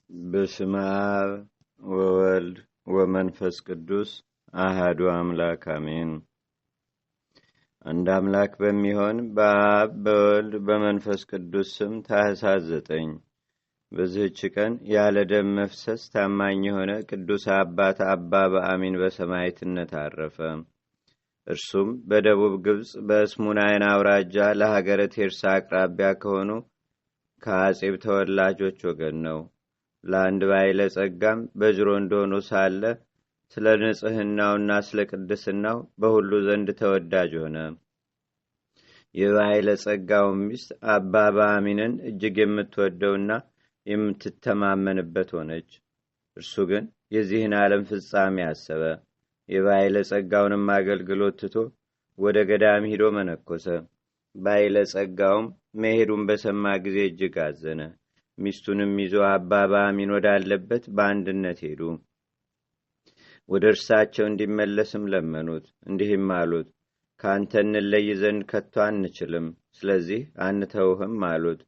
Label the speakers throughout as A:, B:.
A: በስመ አብ ወወልድ ወመንፈስ ቅዱስ አሃዱ አምላክ አሜን። አንድ አምላክ በሚሆን በአብ በወልድ በመንፈስ ቅዱስ ስም ታኅሳስ 9 በዚህች ቀን ያለ ደም መፍሰስ ታማኝ የሆነ ቅዱስ አባት አባ በአሚን በሰማዕትነት አረፈ። እርሱም በደቡብ ግብጽ በእስሙናይን አውራጃ ለሀገረ ቴርሳ አቅራቢያ ከሆኑ ከአጼብ ተወላጆች ወገን ነው። ለአንድ ባይለ ጸጋም በጅሮንዶ ሆኖ ሳለ ስለ ንጽሕናውና ስለ ቅድስናው በሁሉ ዘንድ ተወዳጅ ሆነ። የባይለ ጸጋው ሚስት አባ በአሚንን እጅግ የምትወደውና የምትተማመንበት ሆነች። እርሱ ግን የዚህን ዓለም ፍጻሜ አሰበ። የባይለ ጸጋውንም አገልግሎት ትቶ ወደ ገዳም ሂዶ መነኮሰ። ባይለ ጸጋውም መሄዱን በሰማ ጊዜ እጅግ አዘነ። ሚስቱንም ይዞ አባ በአሚን ወዳለበት በአንድነት ሄዱ። ወደ እርሳቸው እንዲመለስም ለመኑት። እንዲህም አሉት፣ ከአንተ እንለይ ዘንድ ከቶ አንችልም፣ ስለዚህ አንተውህም አሉት።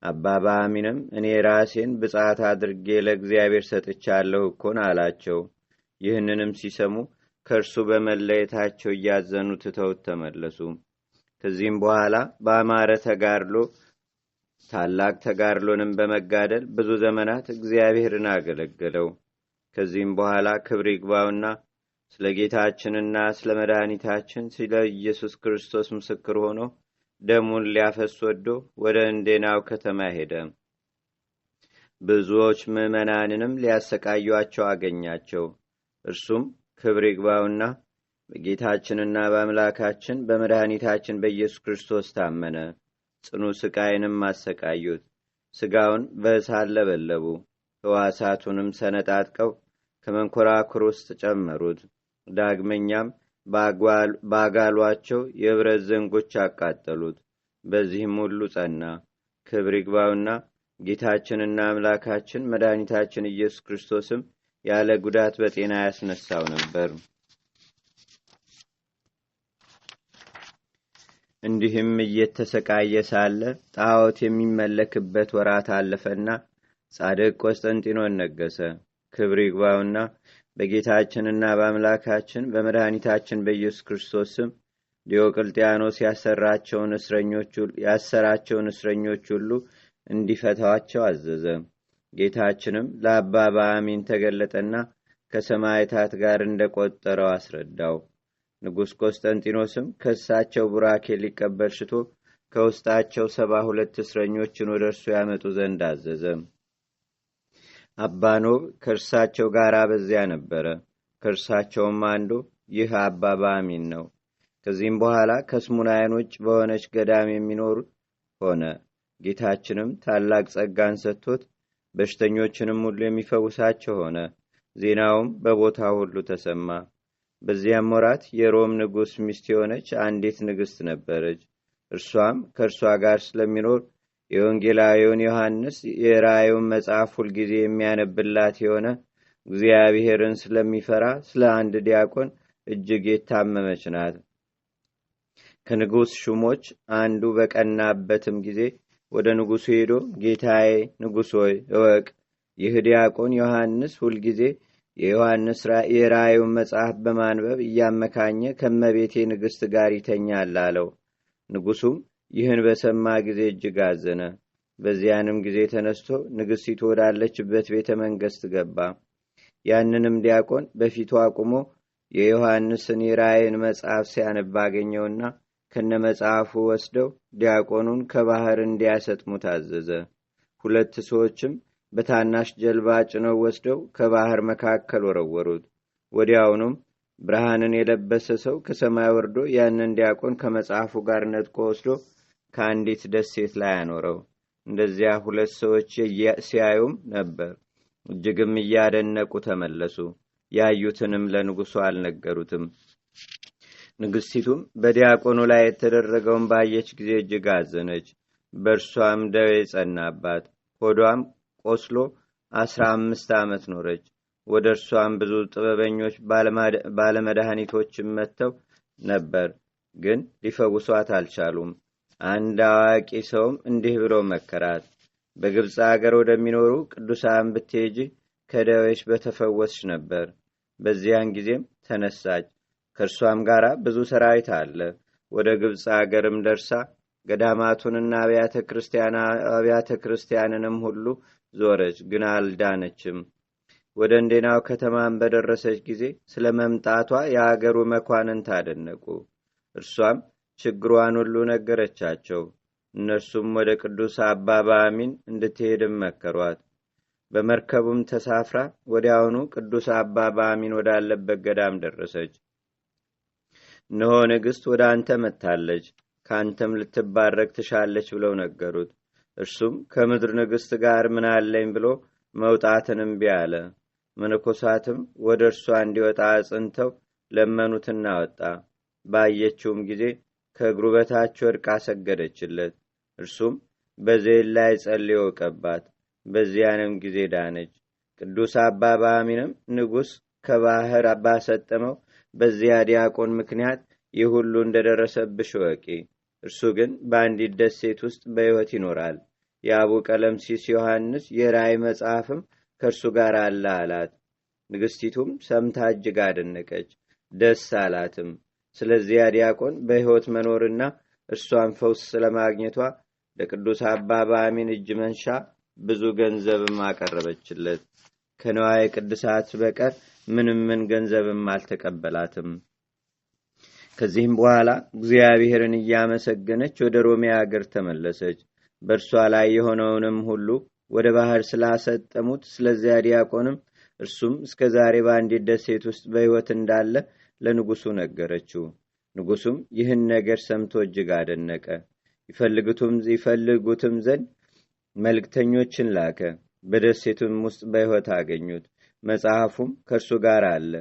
A: አባ በአሚንም እኔ ራሴን ብጻት አድርጌ ለእግዚአብሔር ሰጥቻለሁ እኮን አላቸው። ይህንንም ሲሰሙ ከእርሱ በመለየታቸው እያዘኑ ትተውት ተመለሱ። ከዚህም በኋላ በአማረ ተጋድሎ ታላቅ ተጋድሎንም በመጋደል ብዙ ዘመናት እግዚአብሔርን አገለገለው። ከዚህም በኋላ ክብር ይግባውና ስለ ጌታችንና ስለ መድኃኒታችን ስለ ኢየሱስ ክርስቶስ ምስክር ሆኖ ደሙን ሊያፈስ ወዶ ወደ እንዴናው ከተማ ሄደ። ብዙዎች ምዕመናንንም ሊያሰቃዩአቸው አገኛቸው። እርሱም ክብር ይግባውና በጌታችንና በአምላካችን በመድኃኒታችን በኢየሱስ ክርስቶስ ታመነ። ጽኑ ስቃይንም አሰቃዩት። ስጋውን በእሳት ለበለቡ፣ ሕዋሳቱንም ሰነጣጥቀው ከመንኮራኩር ውስጥ ጨመሩት። ዳግመኛም ባጋሏቸው የብረት ዘንጎች አቃጠሉት። በዚህም ሁሉ ጸና። ክብር ይግባውና ጌታችንና አምላካችን መድኃኒታችን ኢየሱስ ክርስቶስም ያለ ጉዳት በጤና ያስነሳው ነበር። እንዲህም እየተሰቃየ ሳለ ጣዖት የሚመለክበት ወራት አለፈና ጻድቅ ቆስጠንጢኖን ነገሰ። ክብር ይግባውና በጌታችንና በአምላካችን በመድኃኒታችን በኢየሱስ ክርስቶስ ስም ዲዮቅልጥያኖስ ያሰራቸውን እስረኞች ሁሉ እንዲፈታዋቸው አዘዘ። ጌታችንም ለአባ በአሚን ተገለጠና ከሰማዕታት ጋር እንደቆጠረው አስረዳው። ንጉሥ ቆስጠንጢኖስም ከእሳቸው ቡራኬ ሊቀበል ሽቶ ከውስጣቸው 72 እስረኞችን ወደ እርሱ ያመጡ ዘንድ አዘዘ። አባ ኖብ ከእርሳቸው ጋር በዚያ ነበረ። ከእርሳቸውም አንዱ ይህ አባ በአሚን ነው። ከዚህም በኋላ ከስሙናያን ውጭ በሆነች ገዳም የሚኖር ሆነ። ጌታችንም ታላቅ ጸጋን ሰጥቶት በሽተኞችንም ሁሉ የሚፈውሳቸው ሆነ። ዜናውም በቦታው ሁሉ ተሰማ። በዚያም ወራት የሮም ንጉሥ ሚስት የሆነች አንዲት ንግሥት ነበረች። እርሷም ከእርሷ ጋር ስለሚኖር የወንጌላዊውን ዮሐንስ የራእዩን መጽሐፍ ሁልጊዜ የሚያነብላት የሆነ እግዚአብሔርን ስለሚፈራ ስለ አንድ ዲያቆን እጅግ የታመመች ናት። ከንጉሥ ሹሞች አንዱ በቀናበትም ጊዜ ወደ ንጉሡ ሄዶ ጌታዬ ንጉሥ ሆይ እወቅ፣ ይህ ዲያቆን ዮሐንስ ሁልጊዜ የዮሐንስ የራእዩን መጽሐፍ በማንበብ እያመካኘ ከመቤቴ ንግሥት ጋር ይተኛል አለው። ንጉሡም ይህን በሰማ ጊዜ እጅግ አዘነ። በዚያንም ጊዜ ተነስቶ ንግሥቲቱ ወዳለችበት ቤተ መንግሥት ገባ። ያንንም ዲያቆን በፊቱ አቁሞ የዮሐንስን የራእይን መጽሐፍ ሲያነብ አገኘውና ከነ መጽሐፉ ወስደው ዲያቆኑን ከባህር እንዲያሰጥሙ ታዘዘ። 2 ሰዎችም በታናሽ ጀልባ ጭነው ወስደው ከባህር መካከል ወረወሩት። ወዲያውኑም ብርሃንን የለበሰ ሰው ከሰማይ ወርዶ ያንን ዲያቆን ከመጽሐፉ ጋር ነጥቆ ወስዶ ከአንዲት ደሴት ላይ አኖረው። እንደዚያ 2 ሰዎች ሲያዩም ነበር። እጅግም እያደነቁ ተመለሱ። ያዩትንም ለንጉሡ አልነገሩትም። ንግሥቲቱም በዲያቆኑ ላይ የተደረገውን ባየች ጊዜ እጅግ አዘነች። በእርሷም ደዌ ጸናባት። ሆዷም ቆስሎ 15 ዓመት ኖረች። ወደ እርሷም ብዙ ጥበበኞች ባለመድኃኒቶችም መጥተው ነበር፣ ግን ሊፈውሷት አልቻሉም። አንድ አዋቂ ሰውም እንዲህ ብሎ መከራት፣ በግብፅ አገር ወደሚኖሩ ቅዱሳን ብትሄጂ ከደዌሽ በተፈወስሽ ነበር። በዚያን ጊዜም ተነሳች፣ ከእርሷም ጋር ብዙ ሰራዊት አለ። ወደ ግብፅ አገርም ደርሳ ገዳማቱንና አብያተ ክርስቲያንንም ሁሉ ዞረች፣ ግን አልዳነችም። ወደ እንዴናው ከተማን በደረሰች ጊዜ ስለ መምጣቷ የአገሩ መኳንንት አደነቁ። እርሷም ችግሯን ሁሉ ነገረቻቸው። እነርሱም ወደ ቅዱስ አባ ባሚን እንድትሄድም መከሯት። በመርከቡም ተሳፍራ ወዲያውኑ ቅዱስ አባ ባሚን ወዳለበት ገዳም ደረሰች። እነሆ ንግሥት ወደ አንተ መጥታለች፣ ከአንተም ልትባረክ ትሻለች ብለው ነገሩት። እርሱም ከምድር ንግሥት ጋር ምን አለኝ ብሎ መውጣትን እምቢ አለ። መነኮሳትም ወደ እርሷ እንዲወጣ አጽንተው ለመኑትና ወጣ። ባየችውም ጊዜ ከእግሩ በታች ወድቃ ሰገደችለት። እርሱም በዘይት ላይ ጸልዮ ቀባት። በዚያንም ጊዜ ዳነች። ቅዱስ አባ ባሚንም ንጉሥ ከባህር ባሰጠመው በዚያ ዲያቆን ምክንያት ይህ ሁሉ እንደደረሰብሽ ወቂ። እርሱ ግን በአንዲት ደሴት ውስጥ በሕይወት ይኖራል። የአቡ ቀለምሲስ ዮሐንስ የራእይ መጽሐፍም ከእርሱ ጋር አለ አላት። ንግሥቲቱም ሰምታ እጅግ አደነቀች፣ ደስ አላትም። ስለዚያ ዲያቆን በሕይወት መኖርና እርሷን ፈውስ ስለማግኘቷ ለቅዱስ አባ ባሚን እጅ መንሻ ብዙ ገንዘብም አቀረበችለት። ከንዋየ ቅድሳት በቀር ምንም ገንዘብም አልተቀበላትም። ከዚህም በኋላ እግዚአብሔርን እያመሰገነች ወደ ሮሜ አገር ተመለሰች። በእርሷ ላይ የሆነውንም ሁሉ ወደ ባህር ስላሰጠሙት ስለዚያ ዲያቆንም እርሱም እስከ ዛሬ በአንዲት ደሴት ውስጥ በሕይወት እንዳለ ለንጉሡ ነገረችው። ንጉሡም ይህን ነገር ሰምቶ እጅግ አደነቀ። ይፈልጉትም ዘንድ መልእክተኞችን ላከ። በደሴቱም ውስጥ በሕይወት አገኙት። መጽሐፉም ከእርሱ ጋር አለ።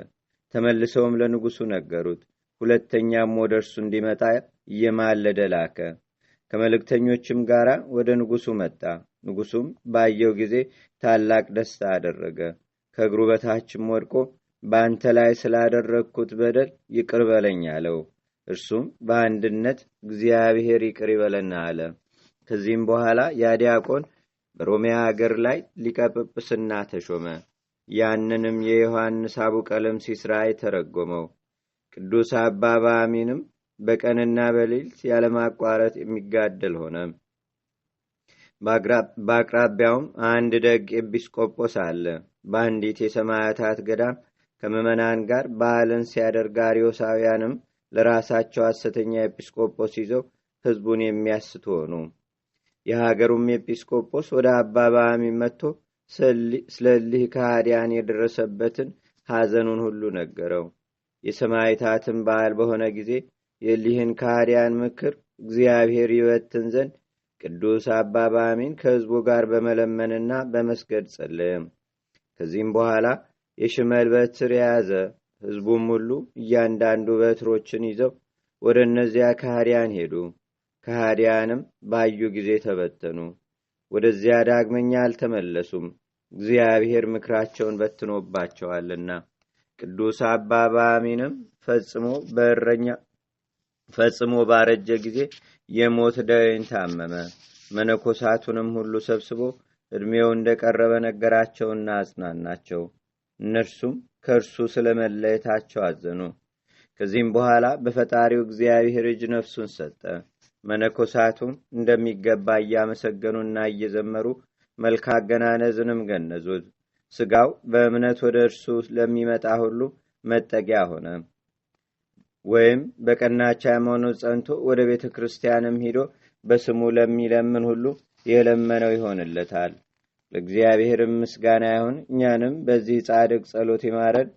A: ተመልሰውም ለንጉሡ ነገሩት። ሁለተኛም ወደ እርሱ እንዲመጣ እየማለደ ላከ። ከመልእክተኞችም ጋር ወደ ንጉሡ መጣ። ንጉሡም ባየው ጊዜ ታላቅ ደስታ አደረገ። ከእግሩ በታችም ወድቆ በአንተ ላይ ስላደረግኩት በደል ይቅር በለኝ አለው። እርሱም በአንድነት እግዚአብሔር ይቅር ይበለና አለ። ከዚህም በኋላ ያ ዲያቆን በሮሚያ አገር ላይ ሊቀ ጵጵስና ተሾመ። ያንንም የዮሐንስ አቡ ቀለምሲስ ራእይ ተረጎመው። ቅዱስ አባ ባሚንም በቀንና በሌሊት ያለማቋረጥ የሚጋደል ሆነ። በአቅራቢያውም አንድ ደግ ኤጲስቆጶስ አለ። በአንዲት የሰማያታት ገዳም ከምዕመናን ጋር በዓልን ሲያደርግ አርዮሳውያንም ለራሳቸው ሐሰተኛ ኤጲስቆጶስ ይዘው ሕዝቡን የሚያስቱ ሆኑ። የሀገሩም ኤጲስቆጶስ ወደ አባ ባሚን መጥቶ ስለሊህ ከሃዲያን የደረሰበትን ሐዘኑን ሁሉ ነገረው። የሰማዕታትን በዓል በሆነ ጊዜ የሊህን ከሃዲያን ምክር እግዚአብሔር ይበትን ዘንድ ቅዱስ አባ ባሚን ከሕዝቡ ጋር በመለመንና በመስገድ ጸለየም። ከዚህም በኋላ የሽመል በትር የያዘ ሕዝቡም ሁሉ እያንዳንዱ በትሮችን ይዘው ወደ እነዚያ ከሃዲያን ሄዱ። ከሃዲያንም ባዩ ጊዜ ተበተኑ፣ ወደዚያ ዳግመኛ አልተመለሱም፣ እግዚአብሔር ምክራቸውን በትኖባቸዋልና። ቅዱስ አባ ባሚንም ፈጽሞ ባረጀ ጊዜ የሞት ደዌን ታመመ። መነኮሳቱንም ሁሉ ሰብስቦ ዕድሜው እንደቀረበ ነገራቸውና አጽናናቸው። እነርሱም ከእርሱ ስለመለየታቸው አዘኑ። ከዚህም በኋላ በፈጣሪው እግዚአብሔር እጅ ነፍሱን ሰጠ። መነኮሳቱም እንደሚገባ እያመሰገኑና እየዘመሩ መልካ አገናነዝንም ገነዙት። ሥጋው በእምነት ወደ እርሱ ለሚመጣ ሁሉ መጠጊያ ሆነ። ወይም በቀናች ሃይማኖት ጸንቶ ወደ ቤተ ክርስቲያንም ሂዶ በስሙ ለሚለምን ሁሉ የለመነው ይሆንለታል። ለእግዚአብሔርም ምስጋና ይሁን። እኛንም በዚህ ጻድቅ ጸሎት ይማረን።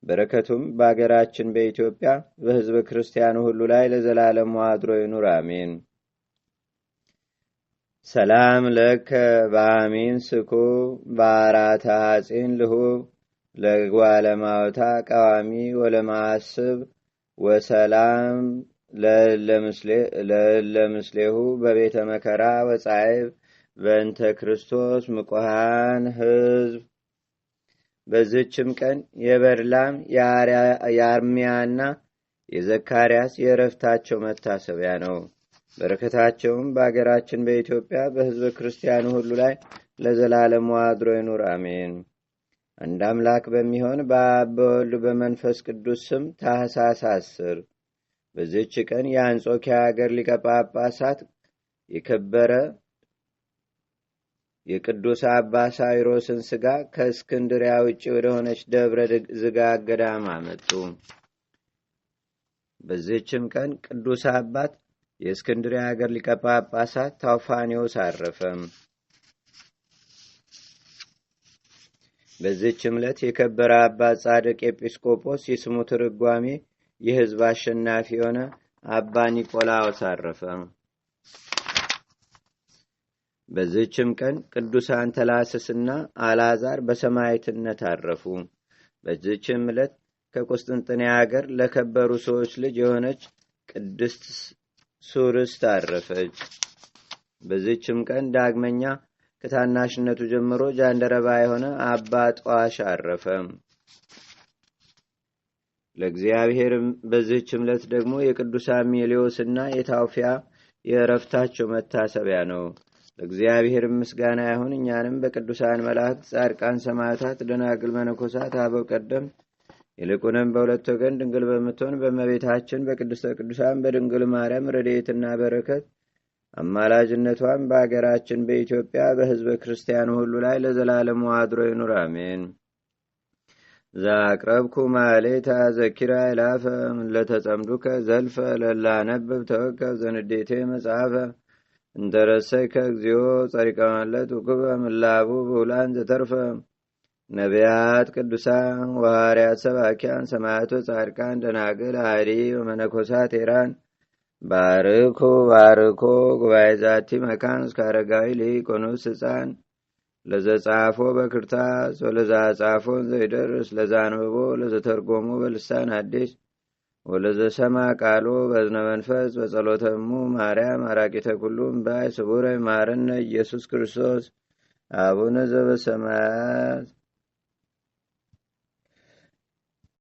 A: በረከቱም በአገራችን በኢትዮጵያ በሕዝበ ክርስቲያኑ ሁሉ ላይ ለዘላለም አድሮ ይኑር፣ አሜን። ሰላም ለከ በአሚን ስኩ በአራታ ሐጺን ልሁብ ለጓለማውታ ቀዋሚ ወለማስብ ወሰላም ለለምስሌሁ በቤተ መከራ ወጻይብ በእንተ ክርስቶስ ምቆሃን ሕዝብ። በዝችም ቀን የበርላም የአርሚያና የዘካርያስ የእረፍታቸው መታሰቢያ ነው። በረከታቸውም በአገራችን በኢትዮጵያ በሕዝበ ክርስቲያኑ ሁሉ ላይ ለዘላለሙ አድሮ ይኑር፣ አሜን። አንድ አምላክ በሚሆን በአብ በወልድ በመንፈስ ቅዱስ ስም ታኅሳስ 10 በዚህች ቀን የአንጾኪያ አገር ሊቀ ጳጳሳት የከበረ የቅዱስ አባ ሳይሮስን ሥጋ ከእስክንድሪያ ውጭ ወደሆነች ደብረ ዝጋ ገዳም አመጡ። በዚህችም ቀን ቅዱስ አባት የእስክንድሪያ አገር ሊቀ ጳጳሳት ታውፋኒዎስ አረፈ። በዚህችም ዕለት የከበረ አባት ጻድቅ ኤጲስቆጶስ የስሙ ትርጓሜ የሕዝብ አሸናፊ የሆነ አባ ኒቆላዎስ አረፈ። በዚህችም ቀን ቅዱሳን ተላስስና አልዓዛር በሰማዕትነት አረፉ። በዚህችም ዕለት ከቁስጥንጥንያ አገር ለከበሩ ሰዎች ልጅ የሆነች ቅድስት ሱርስት አረፈች። በዚህችም ቀን ዳግመኛ ከታናሽነቱ ጀምሮ ጃንደረባ የሆነ አባ ጧሽ አረፈ። ለእግዚአብሔርም በዚህችም ዕለት ደግሞ የቅዱሳን ሜሌዎስና የታውፊያ የእረፍታቸው መታሰቢያ ነው። ለእግዚአብሔር ምስጋና ይሁን። እኛንም በቅዱሳን መላእክት፣ ጻድቃን፣ ሰማዕታት፣ ደናግል፣ መነኮሳት፣ አበው ቀደም ይልቁንም በሁለት ወገን ድንግል በምትሆን በእመቤታችን በቅድስተ ቅዱሳን በድንግል ማርያም ረድኤትና በረከት አማላጅነቷን በአገራችን በኢትዮጵያ በሕዝበ ክርስቲያኑ ሁሉ ላይ ለዘላለሙ አድሮ ይኑር፣ አሜን። ዛቅረብኩ ማሌታ ዘኪራ ይላፈ ለተጸምዱከ ዘልፈ ለላነብብ ተወከብ ዘንዴቴ መጽሐፈ እንተረሰይከ እግዚኦ ጸሪቀመለት ውክበ ምላቡ ብውላን ዘተርፈ ነቢያት፣ ቅዱሳን ወሐዋርያት፣ ሰባኪያን፣ ሰማዕቶ፣ ጻድቃን፣ ደናግል፣ አዲ ወመነኮሳት ኤራን ባርኮ ባርኮ ጉባኤ ዛቲ መካን እስከ አረጋዊ ሊቆኑስ ሕፃን ለዘጻፎ በክርታስ ወለዛ ጻፎን ዘይደርስ ለዛ አንብቦ ለዘተርጎሞ በልሳን አዲስ ወለዘሰማ ቃሎ በዝነ መንፈስ በጸሎተሙ ማርያም አራቂተ ኩሉም ባይ ስቡረ ማረነ ኢየሱስ ክርስቶስ አቡነ ዘበሰማያት